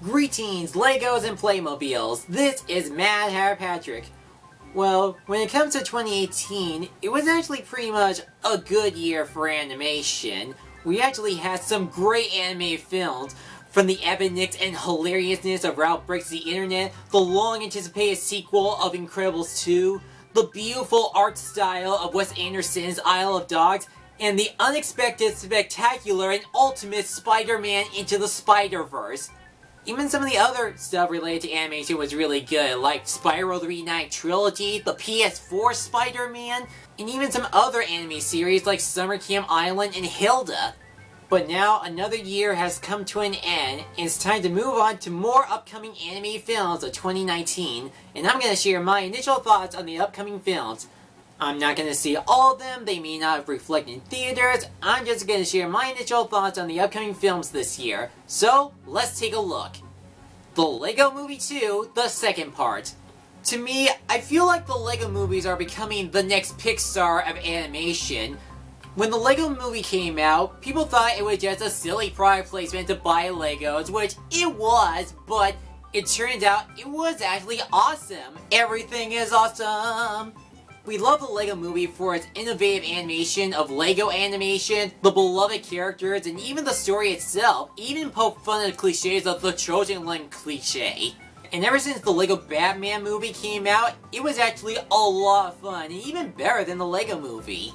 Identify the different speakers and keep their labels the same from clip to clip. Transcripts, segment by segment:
Speaker 1: Greetings, Legos and Playmobiles. This is Mad Hatter Patrick. Well, when it comes to 2018, it was actually pretty much a good year for animation. We actually had some great animated films, from the epicness and hilariousness of Ralph Breaks the Internet, the long-anticipated sequel of Incredibles 2, the beautiful art style of Wes Anderson's Isle of Dogs, and the unexpected, spectacular, and ultimate Spider-Man Into the Spider-Verse. Even some of the other stuff related to animation was really good, like Spyro the Reignited Trilogy, the PS4 Spider-Man, and even some other anime series like Summer Camp Island and Hilda. But now, another year has come to an end, and it's time to move on to more upcoming anime films of 2019, and I'm going to share my initial thoughts on the upcoming films. I'm not going to see all of them, they may not reflect in theaters, I'm just going to share my initial thoughts on the upcoming films this year. So, let's take a look. The Lego Movie 2, the second part. To me, I feel like the Lego movies are becoming the next Pixar of animation. When the Lego Movie came out, people thought it was just a silly product placement to buy Legos, which it was, but it turned out it was actually awesome. Everything is awesome! We love the Lego Movie for its innovative animation of Lego animation, the beloved characters, and even the story itself, even poke fun at the cliches of the Trojan Limb cliche. And ever since the Lego Batman movie came out, it was actually a lot of fun, and even better than the Lego Movie.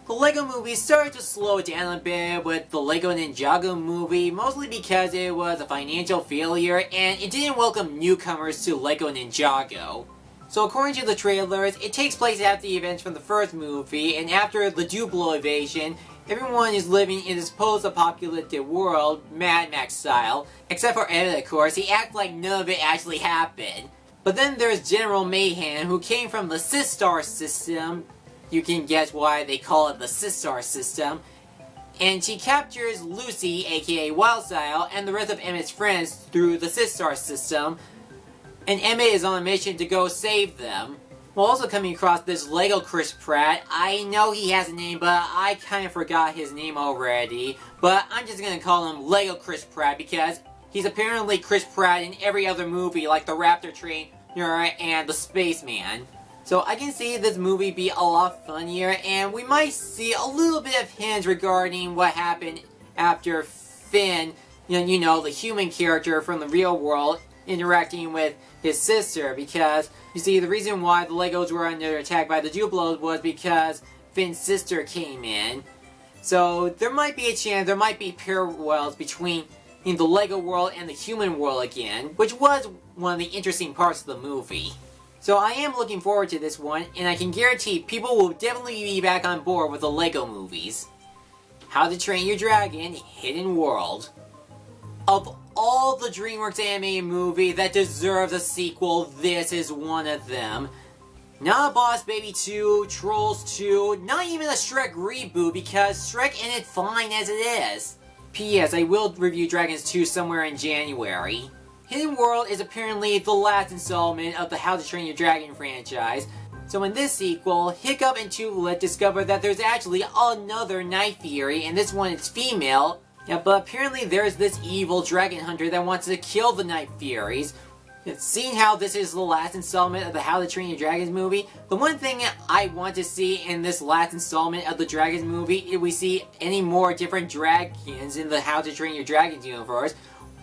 Speaker 1: The Lego Movie started to slow down a bit with the Lego Ninjago movie, mostly because it was a financial failure and it didn't welcome newcomers to Lego Ninjago. So according to the trailers, it takes place after the events from the first movie, and after the Duplo invasion, everyone is living in this post-apocalyptic world, Mad Max style, except for Ed, of course. He acts like none of it actually happened. But then there's General Mayhem, who came from the Sistar system. You can guess why they call it the Sistar system. And she captures Lucy, aka Wildstyle, and the rest of Emmett's friends through the Sistar system. And Emmett is on a mission to go save them. While also coming across this Lego Chris Pratt. I know he has a name, but I kind of forgot his name already. But I'm just gonna call him Lego Chris Pratt because he's apparently Chris Pratt in every other movie like the Raptor Trainer and the Spaceman. So I can see this movie be a lot funnier, and we might see a little bit of hints regarding what happened after Finn, you know, the human character from the real world, interacting with his sister, because, you see, the reason why the Legos were under attack by the Duplos was because Finn's sister came in. So there might be a chance, there might be parallels between the Lego world and the human world again, which was one of the interesting parts of the movie. So I am looking forward to this one, and I can guarantee people will definitely be back on board with the Lego movies. How to Train Your Dragon Hidden World. Of all the DreamWorks animated movies that deserves a sequel, this is one of them. Not a Boss Baby 2, Trolls 2, not even a Shrek reboot because Shrek ended fine as it is. P.S. I will review Dragons 2 somewhere in January. Hidden World is apparently the last installment of the How to Train Your Dragon franchise. So in this sequel, Hiccup and Tootlet discover that there's actually another Night Fury, and this one is female. Yeah, but apparently there's this evil dragon hunter that wants to kill the Night Furies. Seeing how this is the last installment of the How to Train Your Dragons movie, the one thing I want to see in this last installment of the Dragons movie is we see any more different dragons in the How to Train Your Dragons universe,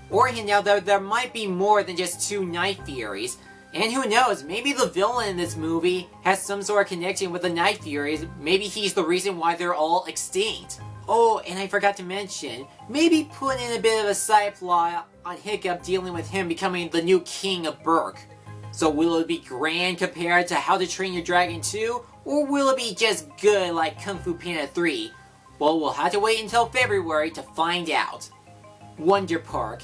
Speaker 1: or hint out that there might be more than just two Night Furies. And who knows, maybe the villain in this movie has some sort of connection with the Night Furies. Maybe he's the reason why they're all extinct. Oh, and I forgot to mention, maybe put in a bit of a side plot on Hiccup dealing with him becoming the new king of Berk. So will it be grand compared to How to Train Your Dragon 2, or will it be just good like Kung Fu Panda 3? Well, we'll have to wait until February to find out. Wonder Park.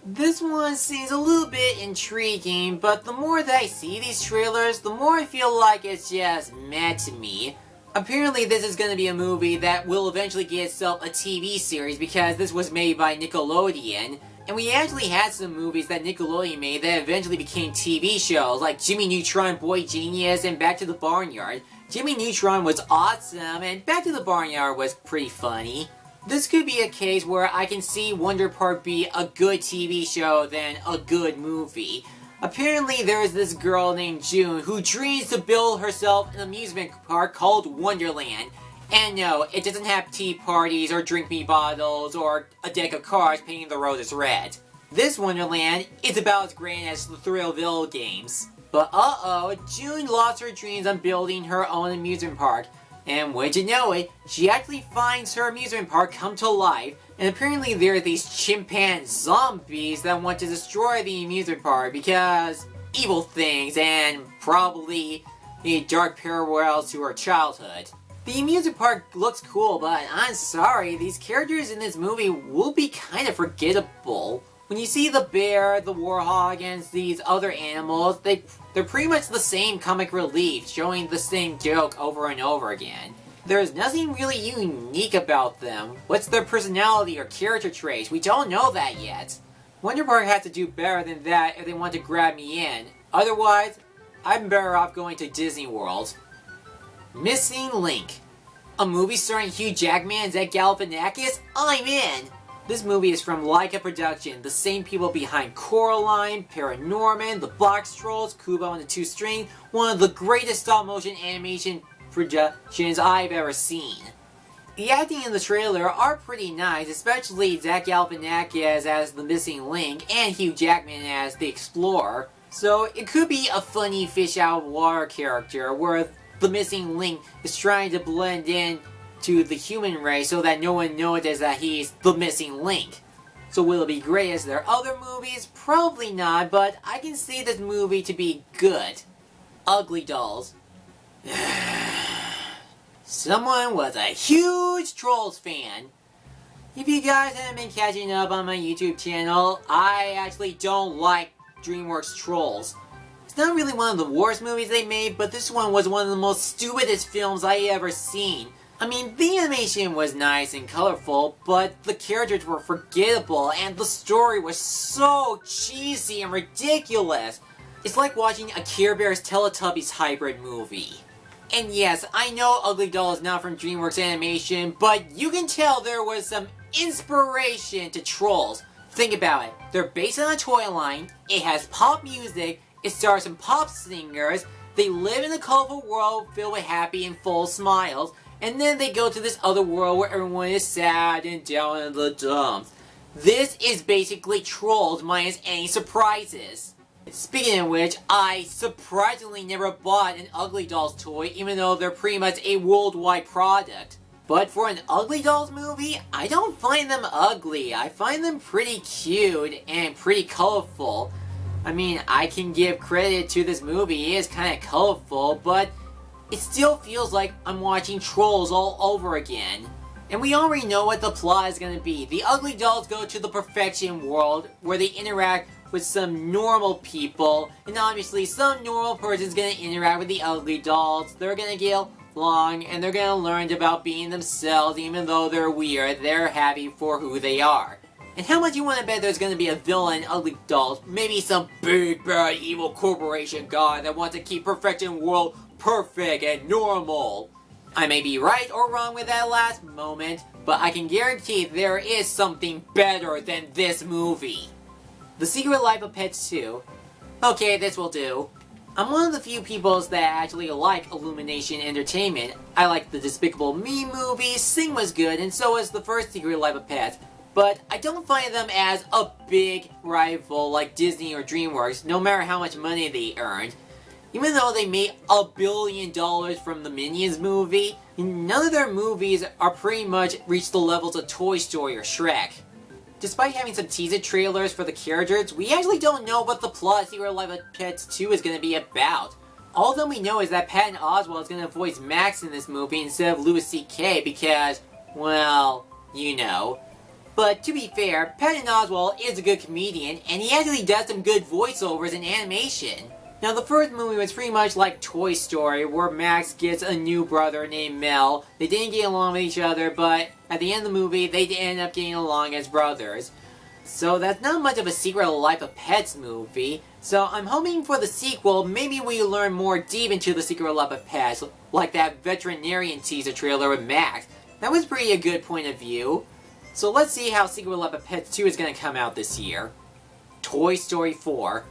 Speaker 1: This one seems a little bit intriguing, but the more that I see these trailers, the more I feel like it's just meh to me. Apparently this is going to be a movie that will eventually get itself a TV series because this was made by Nickelodeon. And we actually had some movies that Nickelodeon made that eventually became TV shows, like Jimmy Neutron, Boy Genius, and Back to the Barnyard. Jimmy Neutron was awesome, and Back to the Barnyard was pretty funny. This could be a case where I can see Wonder Park be a good TV show than a good movie. Apparently there is this girl named June who dreams to build herself an amusement park called Wonderland. And no, it doesn't have tea parties or drink me bottles or a deck of cards painting the roses red. This Wonderland is about as grand as the Thrillville games. But June lost her dreams on building her own amusement park. And would you know it, she actually finds her amusement park come to life, and apparently there are these chimpanzee zombies that want to destroy the amusement park because evil things and probably a dark parallels to her childhood. The amusement park looks cool, but I'm sorry, these characters in this movie will be kind of forgettable. When you see the bear, the warhog, and these other animals, they're pretty much the same comic relief, showing the same joke over and over again. There's nothing really unique about them. What's their personality or character traits? We don't know that yet. Wonder Park has to do better than that if they want to grab me in. Otherwise, I'm better off going to Disney World. Missing Link. A movie starring Hugh Jackman and Zach Galifianakis? I'm in! This movie is from Laika Production, the same people behind Coraline, Paranorman, The Box Trolls, Kubo and the Two String, one of the greatest stop-motion animation productions I've ever seen. The acting in the trailer are pretty nice, especially Zach Galifianakis as the Missing Link and Hugh Jackman as the Explorer. So it could be a funny fish-out-of-water character where the Missing Link is trying to blend in to the human race so that no one notices that he's the Missing Link. So will it be great as their other movies? Probably not, but I can see this movie to be good. Ugly Dolls. Someone was a huge Trolls fan. If you guys haven't been catching up on my YouTube channel, I actually don't like DreamWorks Trolls. It's not really one of the worst movies they made, but this one was one of the most stupidest films I ever seen. I mean, the animation was nice and colorful, but the characters were forgettable, and the story was so cheesy and ridiculous. It's like watching a Care Bears Teletubbies hybrid movie. And yes, I know Ugly Doll is not from DreamWorks Animation, but you can tell there was some inspiration to Trolls. Think about it. They're based on a toy line, it has pop music, it stars some pop singers, they live in a colorful world filled with happy and full smiles, and then they go to this other world where everyone is sad and down in the dumps. This is basically Trolls minus any surprises. Speaking of which, I surprisingly never bought an Ugly Dolls toy, even though they're pretty much a worldwide product. But for an Ugly Dolls movie, I don't find them ugly. I find them pretty cute and pretty colorful. I mean, I can give credit to this movie, it is kind of colorful, but it still feels like I'm watching Trolls all over again. And we already know what the plot is going to be. The Ugly Dolls go to the Perfection World, where they interact with some normal people, and obviously some normal person's going to interact with the Ugly Dolls. They're going to get along, and they're going to learn about being themselves, even though they're weird, they're happy for who they are. And how much you want to bet there's going to be a villain in Ugly Dolls? Maybe some big bad evil corporation guy that wants to keep Perfection World perfect and normal. I may be right or wrong with that last moment, but I can guarantee there is something better than this movie. The Secret Life of Pets 2. Okay, this will do. I'm one of the few people that actually like Illumination Entertainment. I like the Despicable Me movie, Sing was good, and so was the first Secret Life of Pets. But I don't find them as a big rival like Disney or DreamWorks, no matter how much money they earned. Even though they made $1 billion from the Minions movie, none of their movies are pretty much reached the levels of Toy Story or Shrek. Despite having some teaser trailers for the characters, we actually don't know what the plot of Secret Life of Pets 2 is going to be about. All that we know is that Patton Oswalt is going to voice Max in this movie instead of Louis C.K. because, well, you know. But to be fair, Patton Oswalt is a good comedian, and he actually does some good voiceovers in animation. Now, the first movie was pretty much like Toy Story, where Max gets a new brother named Mel. They didn't get along with each other, but at the end of the movie, they end up getting along as brothers. So that's not much of a Secret Life of Pets movie. So I'm hoping for the sequel, maybe we learn more deep into the Secret Life of Pets, like that veterinarian teaser trailer with Max. That was pretty a good point of view. So let's see how Secret Life of Pets 2 is going to come out this year. Toy Story 4.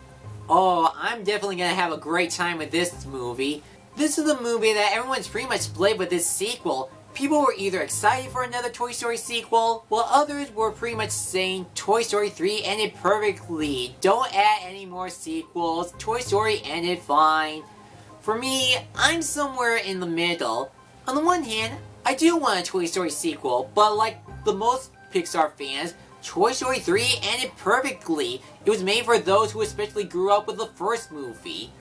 Speaker 1: Oh, I'm definitely going to have a great time with this movie. This is a movie that everyone's pretty much split with this sequel. People were either excited for another Toy Story sequel, while others were pretty much saying Toy Story 3 ended perfectly. Don't add any more sequels. Toy Story ended fine. For me, I'm somewhere in the middle. On the one hand, I do want a Toy Story sequel, but like the most Pixar fans, Toy Story 3 ended perfectly. It was made for those who especially grew up with the first movie.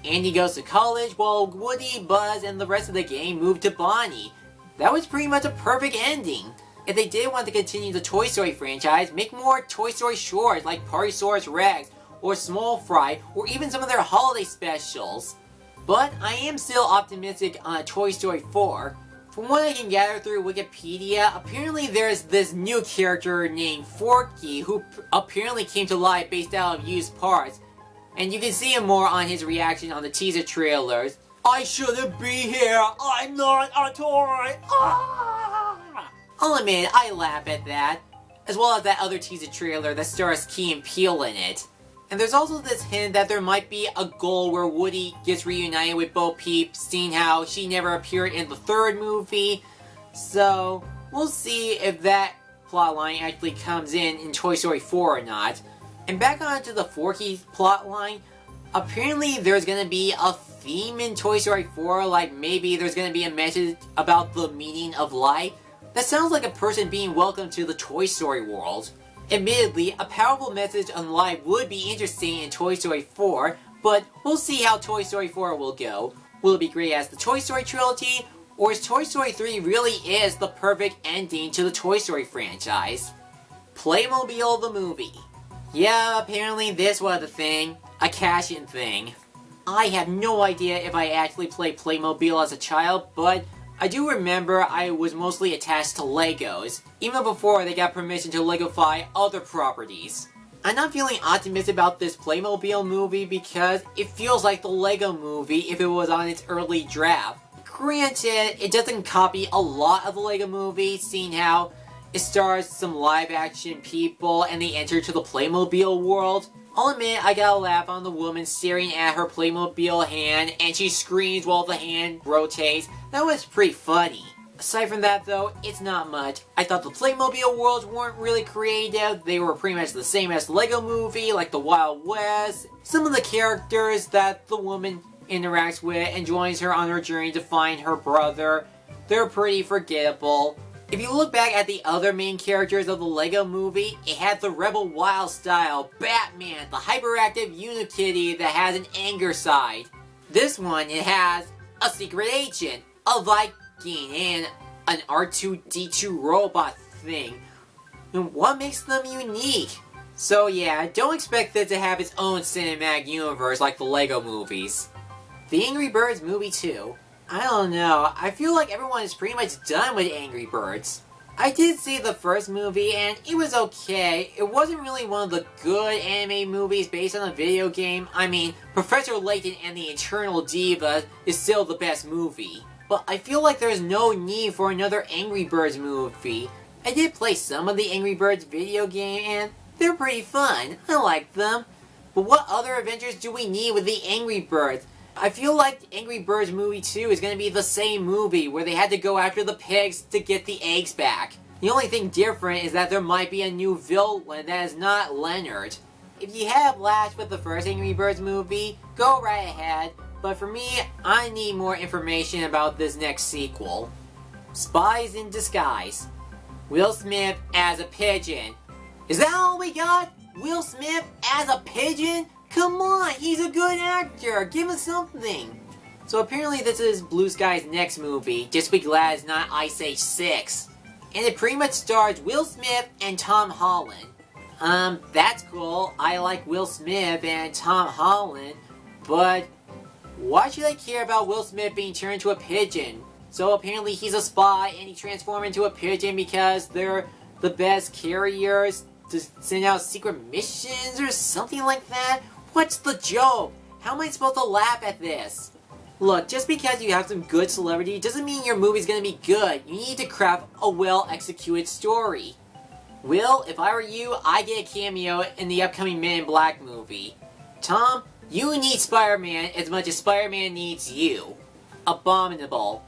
Speaker 1: Andy goes to college while Woody, Buzz, and the rest of the gang move to Bonnie. That was pretty much a perfect ending. If they did want to continue the Toy Story franchise, make more Toy Story shorts like Partysaurus Rex, or Small Fry, or even some of their holiday specials. But I am still optimistic on Toy Story 4. From what I can gather through Wikipedia, apparently there's this new character named Forky who apparently came to life based out of used parts. And you can see him more on his reaction on the teaser trailers. I shouldn't be here, I'm not a toy! Ah! I'll admit, I laugh at that. As well as that other teaser trailer that stars Key and Peele in it. And there's also this hint that there might be a goal where Woody gets reunited with Bo Peep, seeing how she never appeared in the third movie. So, we'll see if that plotline actually comes in Toy Story 4 or not. And back onto the Forky plotline, apparently there's gonna be a theme in Toy Story 4, like maybe there's gonna be a message about the meaning of life. That sounds like a person being welcomed to the Toy Story world. Admittedly, a powerful message on life would be interesting in Toy Story 4, but we'll see how Toy Story 4 will go. Will it be great as the Toy Story trilogy, or is Toy Story 3 really is the perfect ending to the Toy Story franchise? Playmobil The Movie. Yeah, apparently this was a thing. A cash-in thing. I have no idea if I actually played Playmobil as a child, but I do remember I was mostly attached to Legos, even before they got permission to Legofy other properties. I'm not feeling optimistic about this Playmobil movie because it feels like the Lego movie if it was on its early draft. Granted, it doesn't copy a lot of the Lego movie, seeing how it stars some live-action people and they enter to the Playmobil world. I'll admit I got a laugh on the woman staring at her Playmobil hand and she screams while the hand rotates. That was pretty funny. Aside from that though, it's not much. I thought the Playmobil worlds weren't really creative. They were pretty much the same as the Lego movie, like the Wild West. Some of the characters that the woman interacts with and joins her on her journey to find her brother, they're pretty forgettable. If you look back at the other main characters of the Lego movie, it had the Rebel Wild style, Batman, the hyperactive Unikitty that has an anger side. This one, it has a secret agent, a Viking, and an R2-D2 robot thing. And what makes them unique? So yeah, don't expect it to have its own cinematic universe like the Lego movies. The Angry Birds Movie 2. I don't know, I feel like everyone is pretty much done with Angry Birds. I did see the first movie and it was okay. It wasn't really one of the good anime movies based on a video game. I mean, Professor Layton and the Eternal Diva is still the best movie. But I feel like there's no need for another Angry Birds movie. I did play some of the Angry Birds video game and they're pretty fun. I like them. But what other adventures do we need with the Angry Birds? I feel like Angry Birds Movie 2 is going to be the same movie where they had to go after the pigs to get the eggs back. The only thing different is that there might be a new villain that is not Leonard. If you have latched with the first Angry Birds movie, go right ahead, but for me, I need more information about this next sequel. Spies in Disguise. Will Smith as a pigeon. Is that all we got? Will Smith as a pigeon? Come on, he's a good actor! Give us something! So apparently this is Blue Sky's next movie, just be glad it's not Ice Age 6. And it pretty much stars Will Smith and Tom Holland. That's cool. I like Will Smith and Tom Holland, but why should I care about Will Smith being turned into a pigeon? So apparently he's a spy and he transformed into a pigeon because they're the best carriers to send out secret missions or something like that? What's the joke? How am I supposed to laugh at this? Look, just because you have some good celebrity doesn't mean your movie's gonna be good. You need to craft a well-executed story. Will, if I were you, I'd get a cameo in the upcoming Men in Black movie. Tom, you need Spider-Man as much as Spider-Man needs you. Abominable.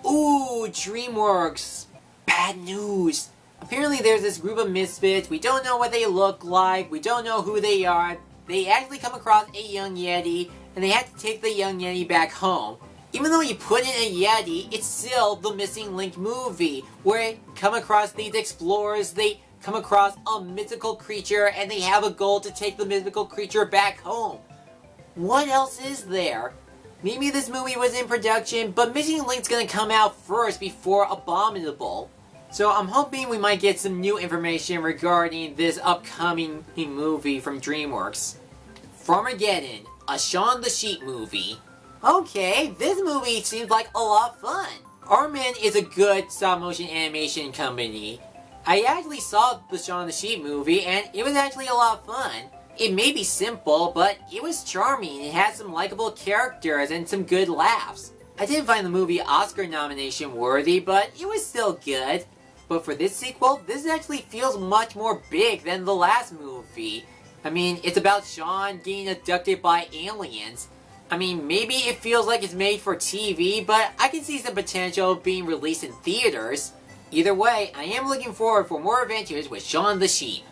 Speaker 1: Ooh, DreamWorks. Bad news. Apparently there's this group of misfits. We don't know what they look like. We don't know who they are. They actually come across a young Yeti, and they have to take the young Yeti back home. Even though you put in a Yeti, it's still the Missing Link movie, where they come across these explorers, they come across a mythical creature, and they have a goal to take the mythical creature back home. What else is there? Maybe this movie was in production, but Missing Link's gonna come out first before Abominable. So I'm hoping we might get some new information regarding this upcoming movie from DreamWorks. Farmageddon, a Shaun the Sheep movie. Okay, this movie seems like a lot of fun. Armin is a good stop-motion animation company. I actually saw the Shaun the Sheep movie, and it was actually a lot of fun. It may be simple, but it was charming. It had some likable characters and some good laughs. I didn't find the movie Oscar nomination worthy, but it was still good. But for this sequel, this actually feels much more big than the last movie. I mean, it's about Shaun getting abducted by aliens. I mean, maybe it feels like it's made for TV, but I can see some potential of being released in theaters. Either way, I am looking forward for more adventures with Shaun the Sheep.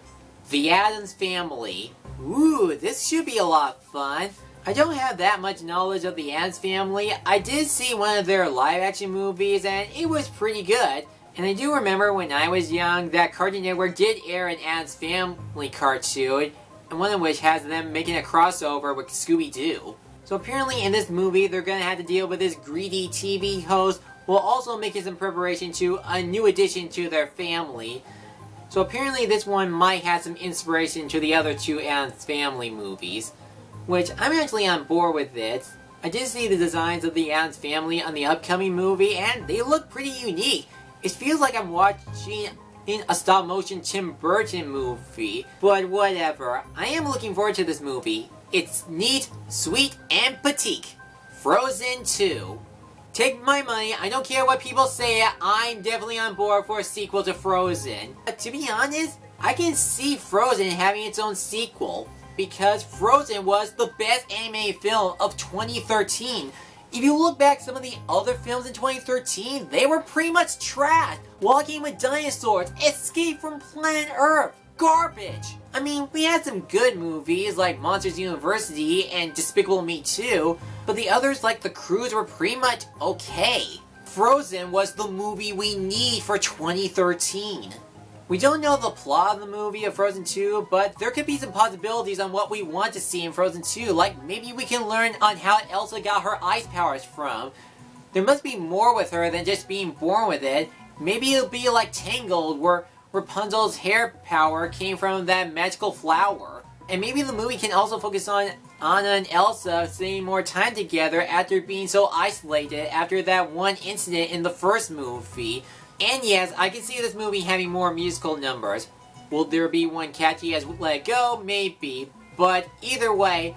Speaker 1: The Addams Family. Ooh, this should be a lot of fun. I don't have that much knowledge of the Addams Family. I did see one of their live-action movies, and it was pretty good. And I do remember when I was young that Cartoon Network did air an Addams Family cartoon, and one of which has them making a crossover with Scooby-Doo. So apparently in this movie, they're gonna have to deal with this greedy TV host, while also making some preparation to a new addition to their family. So apparently this one might have some inspiration to the other two Addams Family movies, which I'm actually on board with it. I did see the designs of the Addams Family on the upcoming movie, and they look pretty unique. It feels like I'm watching a stop-motion Tim Burton movie, but whatever. I am looking forward to this movie. It's neat, sweet, and petite. Frozen 2. Take my money, I don't care what people say, I'm definitely on board for a sequel to Frozen. But to be honest, I can see Frozen having its own sequel, because Frozen was the best animated film of 2013. If you look back some of the other films in 2013, they were pretty much trash. Walking with Dinosaurs, Escape from Planet Earth, garbage. I mean, we had some good movies like Monsters University and Despicable Me 2, but the others like The Cruise were pretty much okay. Frozen was the movie we need for 2013. We don't know the plot of the movie of Frozen 2, but there could be some possibilities on what we want to see in Frozen 2, like maybe we can learn on how Elsa got her ice powers from. There must be more with her than just being born with it. Maybe it'll be like Tangled, where Rapunzel's hair power came from that magical flower. And maybe the movie can also focus on Anna and Elsa spending more time together after being so isolated after that one incident in the first movie. And yes, I can see this movie having more musical numbers. Will there be one catchy as Let It Go? Maybe. But either way,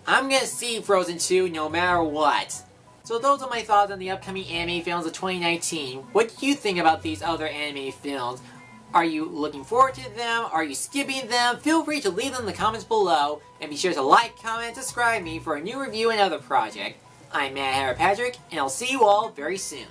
Speaker 1: I'm gonna see Frozen 2 no matter what. So those are my thoughts on the upcoming anime films of 2019. What do you think about these other anime films? Are you looking forward to them? Are you skipping them? Feel free to leave them in the comments below. And be sure to like, comment, and subscribe me for a new review and other project. I'm Matt Patrick, and I'll see you all very soon.